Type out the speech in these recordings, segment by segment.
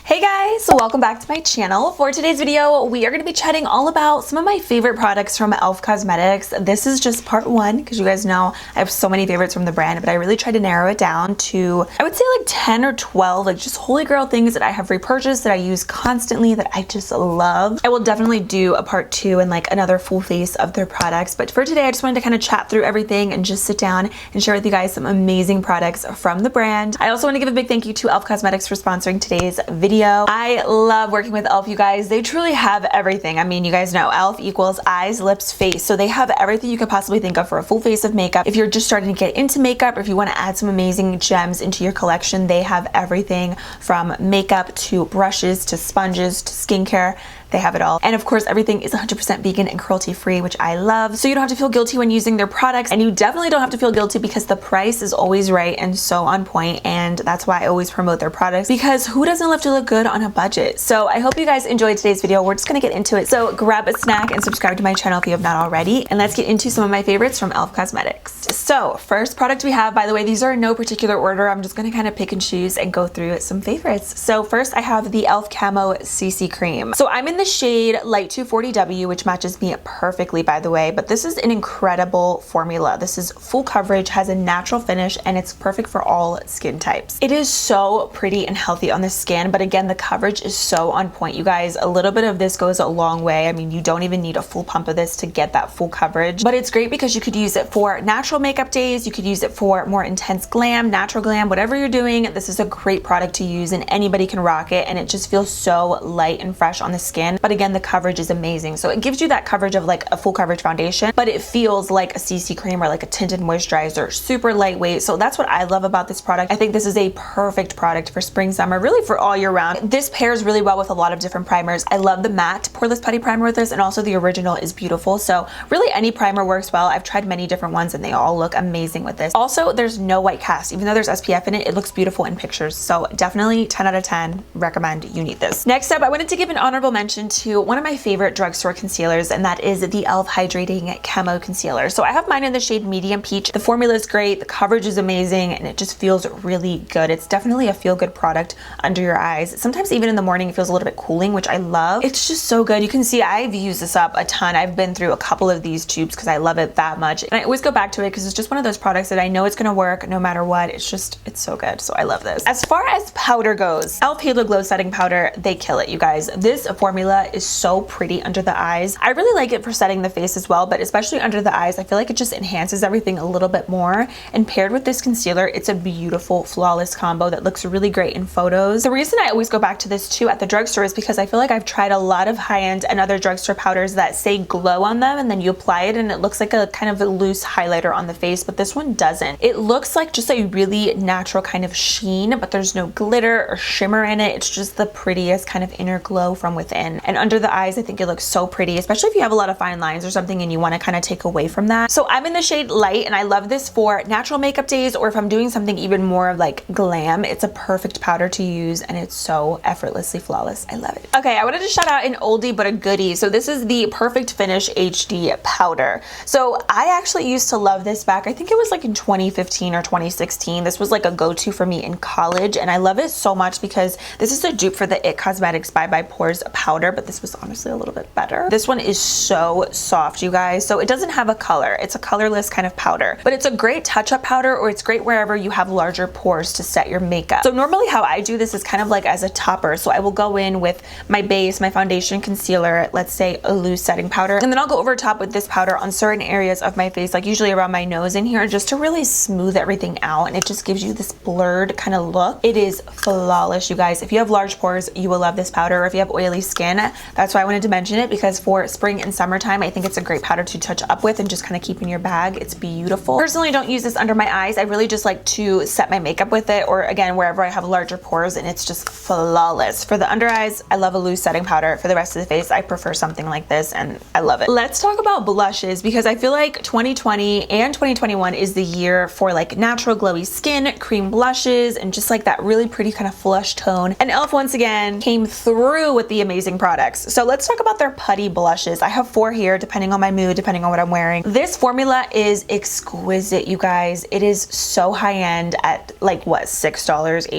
Hey guys, so welcome back to my channel. For today's video, we are going to be chatting all about some of my favorite products from e.l.f. Cosmetics. This is just part one because you guys know I have so many favorites from the brand, but I really tried to narrow it down to, I would say like 10 or 12, like just holy grail things that I have repurchased that I use constantly that I just love. I will definitely do a part two and like another full face of their products, but for today I just wanted to kind of chat through everything and just sit down and share with you guys some amazing products from the brand. I also want to give a big thank you to e.l.f. Cosmetics for sponsoring today's video. I love working with e.l.f. you guys. They truly have everything. I mean, you guys know e.l.f. equals eyes, lips, face. So they have everything you could possibly think of for a full face of makeup. If you're just starting to get into makeup, or if you want to add some amazing gems into your collection, they have everything from makeup to brushes to sponges to skincare. They have it all. And of course, everything is 100% vegan and cruelty free, which I love. So you don't have to feel guilty when using their products, and you definitely don't have to feel guilty because the price is always right and so on point. And that's why I always promote their products, because who doesn't love to look good on a budget? So I hope you guys enjoyed today's video. We're just gonna get into it. So grab a snack and subscribe to my channel if you have not already. And let's get into some of my favorites from e.l.f. Cosmetics. So first product we have, by the way, these are in no particular order. I'm just gonna kind of pick and choose and go through some favorites. So first I have the e.l.f. CAMO CC Cream. So I'm in the shade Light 240W, which matches me perfectly, by the way, but this is an incredible formula. This is full coverage, has a natural finish, and it's perfect for all skin types. It is so pretty and healthy on the skin, but again, the coverage is so on point, you guys. A little bit of this goes a long way. I mean, you don't even need a full pump of this to get that full coverage, but it's great because you could use it for natural makeup days, you could use it for more intense glam, natural glam, whatever you're doing. This is a great product to use and anybody can rock it, and it just feels so light and fresh on the skin. But again, the coverage is amazing. So it gives you that coverage of like a full coverage foundation, but it feels like a CC cream or like a tinted moisturizer, super lightweight. So that's what I love about this product. I think this is a perfect product for spring, summer, really for all year round. This pairs really well with a lot of different primers. I love the matte Poreless Putty primer with this, and also the original is beautiful. So really any primer works well. I've tried many different ones and they all look amazing with this. Also, there's no white cast. Even though there's SPF in it, it looks beautiful in pictures. So definitely 10 out of 10, recommend. You need this. Next up, I wanted to give an honorable mention to one of my favorite drugstore concealers, and that is the e.l.f. Hydrating Camo Concealer. So I have mine in the shade Medium Peach. The formula is great, the coverage is amazing, and it just feels really good. It's definitely a feel-good product under your eyes. Sometimes even in the morning, it feels a little bit cooling, which I love. It's just so good. You can see I've used this up a ton. I've been through a couple of these tubes because I love it that much. And I always go back to it because it's just one of those products that I know it's gonna work no matter what. It's so good. So I love this. As far as powder goes, e.l.f. Halo Glow Setting Powder, they kill it, you guys. This formula is so pretty under the eyes. I really like it for setting the face as well, but especially under the eyes, I feel like it just enhances everything a little bit more. And paired with this concealer, it's a beautiful, flawless combo that looks really great in photos. The reason I always go back to this too at the drugstore is because I feel like I've tried a lot of high-end and other drugstore powders that say glow on them, and then you apply it and it looks like a kind of a loose highlighter on the face, but this one doesn't. It looks like just a really natural kind of sheen, but there's no glitter or shimmer in it. It's just the prettiest kind of inner glow from within. And under the eyes, I think it looks so pretty, especially if you have a lot of fine lines or something and you want to kind of take away from that. So I'm in the shade Light, and I love this for natural makeup days, or if I'm doing something even more like glam. It's a perfect powder to use, and it's so effortlessly flawless. I love it. Okay, I wanted to shout out an oldie but a goodie. So this is the Perfect Finish HD powder. So I actually used to love this back, I think it was like in 2015 or 2016. This was like a go-to for me in college, and I love it so much because this is a dupe for the IT Cosmetics By Pores powder, but this was honestly a little bit better. This one is so soft, you guys. So it doesn't have a color. It's a colorless kind of powder, but it's a great touch-up powder, or it's great wherever you have larger pores to set your makeup. So normally how I do this is kind of like as a topper. So I will go in with my base, my foundation, concealer, let's say a loose setting powder, and then I'll go over top with this powder on certain areas of my face, like usually around my nose in here, just to really smooth everything out, and it just gives you this blurred kind of look. It is flawless, you guys. If you have large pores, you will love this powder. Or if you have oily skin, that's why I wanted to mention it, because for spring and summertime, I think it's a great powder to touch up with and just kind of keep in your bag. It's beautiful. Personally, don't use this under my eyes. I really just like to set my makeup with it, or again, wherever I have larger pores, and it's just flawless. For the under eyes, I love a loose setting powder. For the rest of the face, I prefer something like this, and I love it. Let's talk about blushes, because I feel like 2020 and 2021 is the year for like natural glowy skin, cream blushes, and just like that really pretty kind of flush tone. And e.l.f. once again came through with the amazing products. So let's talk about their putty blushes. I have 4 here, depending on my mood, depending on what I'm wearing. This formula is exquisite, you guys. It is so high-end at like what, $6,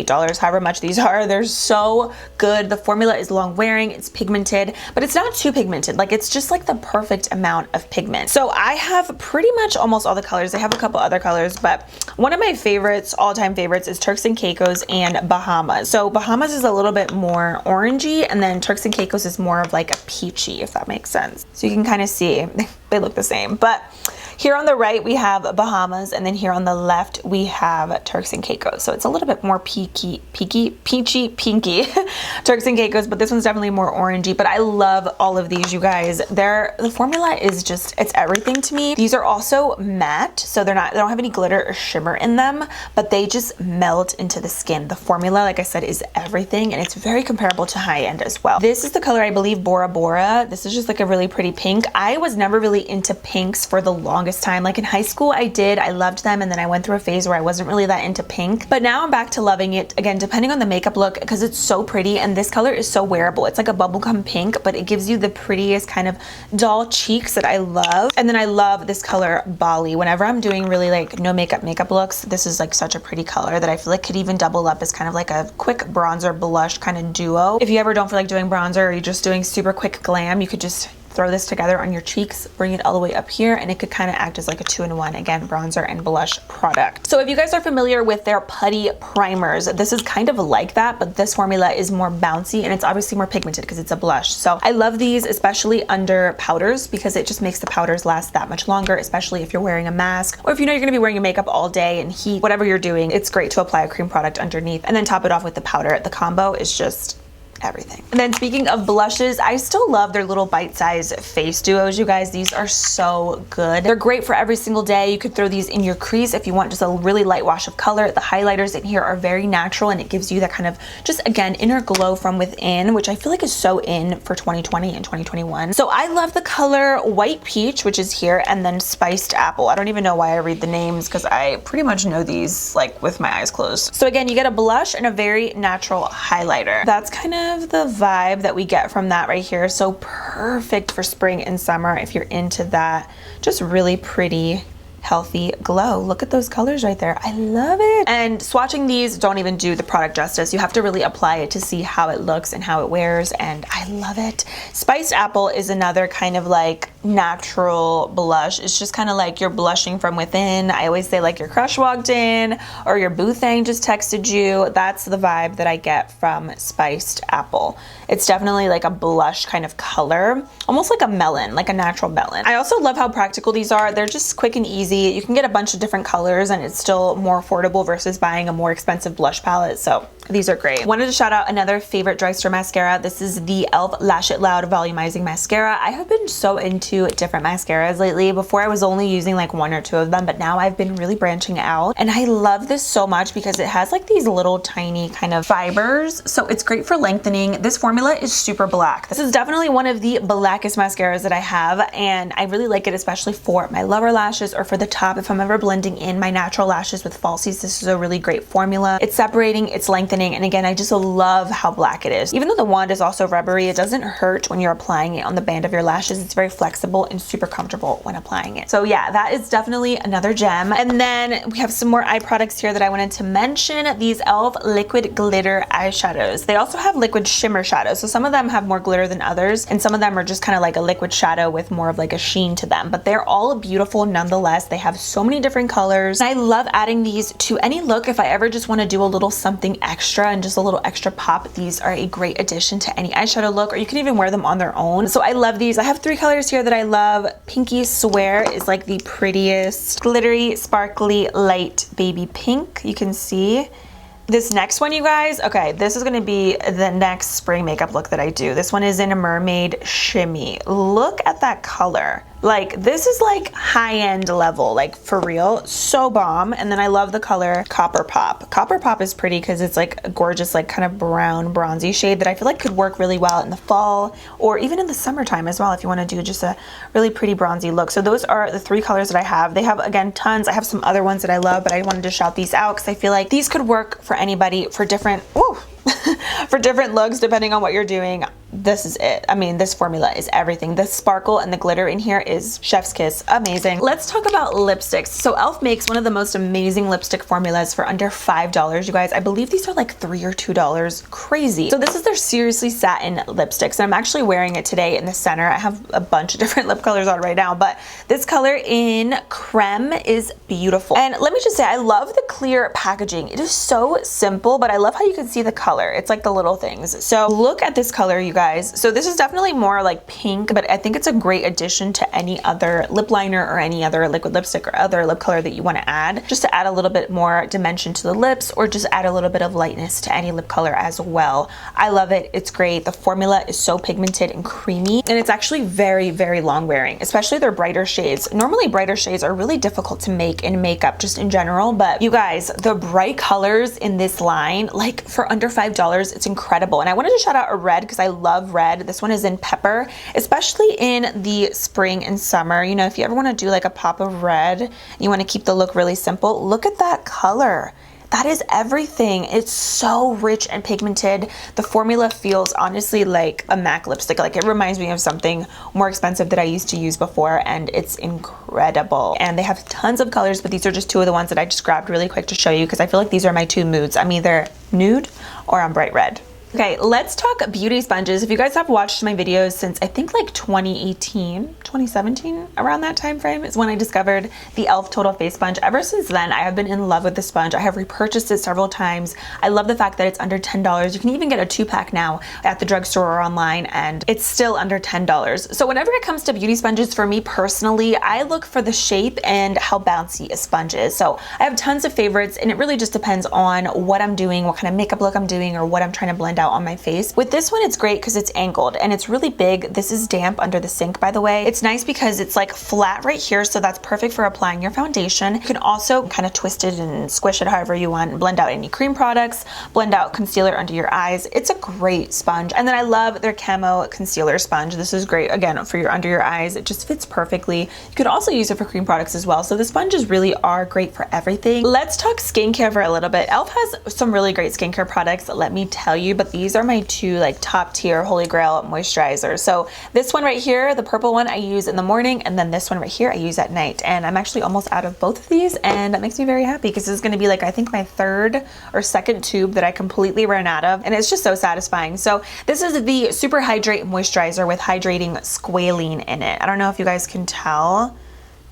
$8, however much these are. They're so good. The formula is long-wearing, it's pigmented, but it's not too pigmented. Like, it's just like the perfect amount of pigment. So I have pretty much almost all the colors. I have a couple other colors, but one of my favorites, all-time favorites, is Turks and Caicos and Bahamas. So Bahamas is a little bit more orangey, and then Turks and Caicos is more of like a peachy, if that makes sense. So you can kind of see they look the same, but here on the right we have Bahamas, and then here on the left we have Turks and Caicos. So it's a little bit more peachy, pinky Turks and Caicos, but this one's definitely more orangey. But I love all of these, you guys. The formula is just, it's everything to me. These are also matte, so they don't have any glitter or shimmer in them, but they just melt into the skin. The formula, like I said, is everything, and it's very comparable to high end as well. This is the color, I believe, Bora Bora. This is just like a really pretty pink. I was never really into pinks for the longest time. Like in high school I loved them, and then I went through a phase where I wasn't really that into pink, but now I'm back to loving it again, depending on the makeup look, because it's so pretty, and this color is so wearable. It's like a bubblegum pink, but it gives you the prettiest kind of doll cheeks that I love. And then I love this color Bali. Whenever I'm doing really like no makeup looks, this is like such a pretty color that I feel like could even double up as kind of like a quick bronzer blush kind of duo. If you ever don't feel like doing bronzer, or you're just doing super quick glam, you could just throw this together on your cheeks, bring it all the way up here, and it could kind of act as like a 2-in-1, again, bronzer and blush product. So if you guys are familiar with their putty primers, this is kind of like that, but this formula is more bouncy, and it's obviously more pigmented because it's a blush. So I love these, especially under powders, because it just makes the powders last that much longer, especially if you're wearing a mask, or if you know you're gonna be wearing your makeup all day and heat, whatever you're doing, it's great to apply a cream product underneath and then top it off with the powder. The combo is just everything. And then speaking of blushes, I still love their little bite-sized face duos, you guys. These are so good. They're great for every single day. You could throw these in your crease if you want just a really light wash of color. The highlighters in here are very natural, and it gives you that kind of just, again, inner glow from within, which I feel like is so in for 2020 and 2021. So I love the color White Peach, which is here, and then Spiced Apple. I don't even know why I read the names, because I pretty much know these like with my eyes closed. So again, you get a blush and a very natural highlighter. That's kind of the vibe that we get from that right here. So perfect for spring and summer if you're into that just really pretty healthy glow. Look at those colors right there. I love it. And swatching these don't even do the product justice. You have to really apply it to see how it looks and how it wears, and I love it. Spiced Apple is another kind of like natural blush. It's just kind of like you're blushing from within. I always say like your crush walked in, or your boo thing just texted you. That's the vibe that I get from Spiced Apple. It's definitely like a blush kind of color, almost like a melon, like a natural melon. I also love how practical these are. They're just quick and easy. You can get a bunch of different colors, and it's still more affordable versus buying a more expensive blush palette. So these are great. Wanted to shout out another favorite drugstore mascara. This is the e.l.f. Lash It Loud Volumizing Mascara. I have been so into different mascaras lately. Before I was only using like 1 or 2 of them, but now I've been really branching out, and I love this so much because it has like these little tiny kind of fibers. So it's great for lengthening. This formula is super black. This is definitely one of the blackest mascaras that I have, and I really like it, especially for my lower lashes or for the top. If I'm ever blending in my natural lashes with falsies, this is a really great formula. It's separating, it's lengthening, and again, I just love how black it is. Even though the wand is also rubbery, it doesn't hurt when you're applying it on the band of your lashes. It's very flexible and super comfortable when applying it. So yeah, that is definitely another gem. And then we have some more eye products here that I wanted to mention. These e.l.f. liquid glitter eyeshadows. They also have liquid shimmer shadows. So some of them have more glitter than others, and some of them are just kind of like a liquid shadow with more of like a sheen to them, but they're all beautiful nonetheless. They have so many different colors. I love adding these to any look. If I ever just want to do a little something extra and just a little extra pop, these are a great addition to any eyeshadow look, or you can even wear them on their own. So I love these. I have 3 colors here that I love. Pinky Swear is like the prettiest glittery, sparkly, light baby pink. You can see. This next one, you guys, okay, this is gonna be the next spring makeup look that I do. This one is in a mermaid shimmy. Look at that color. Like, this is like high-end level, like for real, so bomb. And then I love the color Copper Pop. Copper Pop is pretty because it's like a gorgeous, like kind of brown, bronzy shade that I feel like could work really well in the fall or even in the summertime as well if you want to do just a really pretty bronzy look. So those are the 3 colors that I have. They have, again, tons. I have some other ones that I love, but I wanted to shout these out because I feel like these could work for anybody for different, for different looks depending on what you're doing. this is it. I mean, this formula is everything. The sparkle and the glitter in here is chef's kiss. Amazing. Let's talk about lipsticks. So e.l.f. makes one of the most amazing lipstick formulas for under $5, you guys. I believe these are like $3 or $2. Crazy. So this is their Seriously Satin lipsticks, and I'm actually wearing it today in the center. I have a bunch of different lip colors on right now, but this color in Creme is beautiful. And let me just say, I love the clear packaging. It is so simple, but I love how you can see the color. It's like the little things. So look at this color, you guys. So this is definitely more like pink, but I think it's a great addition to any other lip liner or any other liquid lipstick or other lip color that you want to add, just to add a little bit more dimension to the lips, or just add a little bit of lightness to any lip color as well. I love it. It's great. The formula is so pigmented and creamy, and it's actually very, very long wearing, especially their brighter shades. Normally brighter shades are really difficult to make in makeup just in general, but you guys, the bright colors in this line, like for under $5, it's incredible. And I wanted to shout out a red because I love red. This one is in pepper, especially in the spring and summer. You know, if you ever want to do like a pop of red, you want to keep the look really simple, look at that color. That is everything. It's so rich and pigmented. The formula feels honestly like a MAC lipstick. Like, it reminds me of something more expensive that I used to use before, and it's incredible. And they have tons of colors, but these are just two of the ones that I just grabbed really quick to show you because I feel like these are my two moods. I'm either nude or I'm bright red. Okay, let's talk beauty sponges. If you guys have watched my videos since I think like 2018, 2017, around that time frame is when I discovered the e.l.f. Total Face Sponge. Ever since then, I have been in love with the sponge. I have repurchased it several times. I love the fact that it's under $10. You can even get a 2-pack now at the drugstore or online, and it's still under $10. So whenever it comes to beauty sponges, for me personally, I look for the shape and how bouncy a sponge is. So I have tons of favorites, and it really just depends on what I'm doing, what kind of makeup look I'm doing, or what I'm trying to blend out on my face. With this one, it's great because it's angled and it's really big. This is damp under the sink, by the way. It's nice because it's like flat right here, so that's perfect for applying your foundation. You can also kind of twist it and squish it however you want, blend out any cream products, blend out concealer under your eyes. It's a great sponge. And then I love their Camo concealer sponge. This is great, again, for your under your eyes. It just fits perfectly. You could also use it for cream products as well. So the sponges really are great for everything. Let's talk skincare for a little bit. e.l.f. has some really great skincare products, let me tell you, but these are my two like top tier holy grail moisturizers. So this one right here, the purple one, I use in the morning, and then this one right here I use at night. And I'm actually almost out of both of these, and that makes me very happy because this is going to be like, I think, my third or second tube that I completely ran out of, and it's just so satisfying. So this is the Super Hydrate moisturizer with hydrating squalene in it. I don't know if you guys can tell,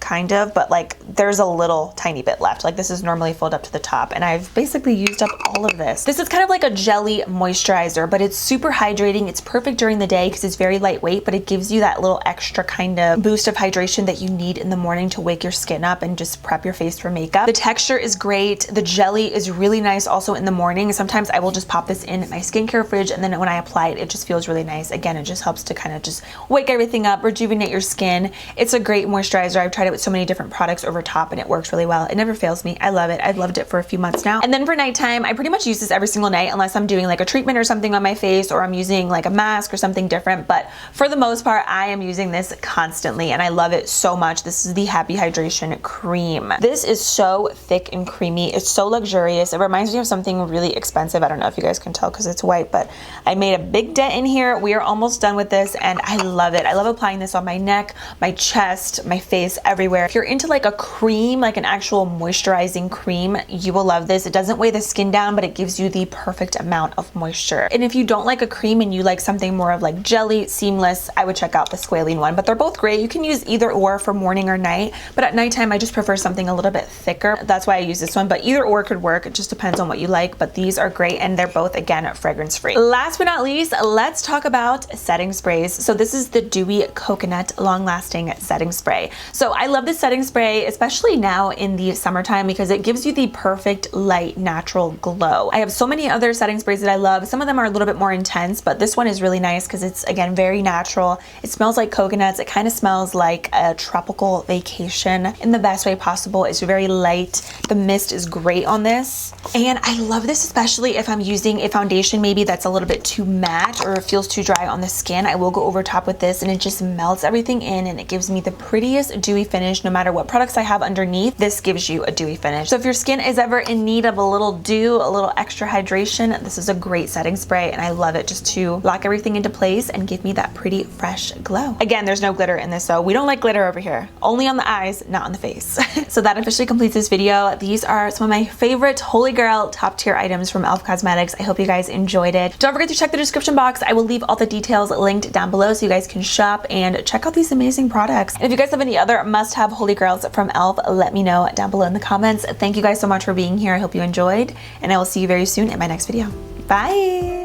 kind of, but like there's a little tiny bit left. Like, this is normally filled up to the top, and I've basically used up all of this. This is kind of like a jelly moisturizer, but it's super hydrating. It's perfect during the day because it's very lightweight, but it gives you that little extra kind of boost of hydration that you need in the morning to wake your skin up and just prep your face for makeup. The texture is great. The jelly is really nice also in the morning. Sometimes I will just pop this in my skincare fridge, and then when I apply it, it just feels really nice. Again, it just helps to kind of just wake everything up, rejuvenate your skin. It's a great moisturizer. I've tried it with so many different products over top, and it works really well. It never fails me. I love it. I've loved it for a few months now. And then for nighttime, I pretty much use this every single night unless I'm doing like a treatment or something on my face, or I'm using like a mask or something different. But for the most part, I am using this constantly, and I love it so much. This is the Happy Hydration Cream. This is so thick and creamy. It's so luxurious. It reminds me of something really expensive. I don't know if you guys can tell because it's white, but I made a big dent in here. We are almost done with this, and I love it. I love applying this on my neck, my chest, my face, everywhere. If you're into like a cream, like an actual moisturizing cream, you will love this. It doesn't weigh the skin down, but it gives you the perfect amount of moisture. And if you don't like a cream and you like something more of like jelly, seamless, I would check out the squalene one. But they're both great. You can use either or for morning or night, but at nighttime I just prefer something a little bit thicker. That's why I use this one, but either or could work. It just depends on what you like, but these are great, and they're both, again, fragrance free. Last but not least, let's talk about setting sprays. So this is the Dewy Coconut Long Lasting Setting Spray. So I love this setting spray, especially now in the summertime, because it gives you the perfect light natural glow. I have so many other setting sprays that I love. Some of them are a little bit more intense, but this one is really nice because it's, again, very natural. It smells like coconuts. It kind of smells like a tropical vacation in the best way possible. It's very light. The mist is great on this, and I love this especially if I'm using a foundation maybe that's a little bit too matte or it feels too dry on the skin. I will go over top with this, and it just melts everything in, and it gives me the prettiest dewy finish. No matter what products I have underneath, this gives you a dewy finish. So if your skin is ever in need of a little dew, a little extra hydration, this is a great setting spray, and I love it just to lock everything into place and give me that pretty fresh glow. Again, there's no glitter in this, so we don't like glitter over here. Only on the eyes, not on the face. So that officially completes this video. These are some of my favorite holy grail top tier items from e.l.f. Cosmetics. I hope you guys enjoyed it. Don't forget to check the description box. I will leave all the details linked down below so you guys can shop and check out these amazing products. And if you guys have any other must-have holy grails from e.l.f., let me know down below in the comments. Thank you guys so much for being here. I hope you enjoyed, and I will see you very soon in my next video. Bye!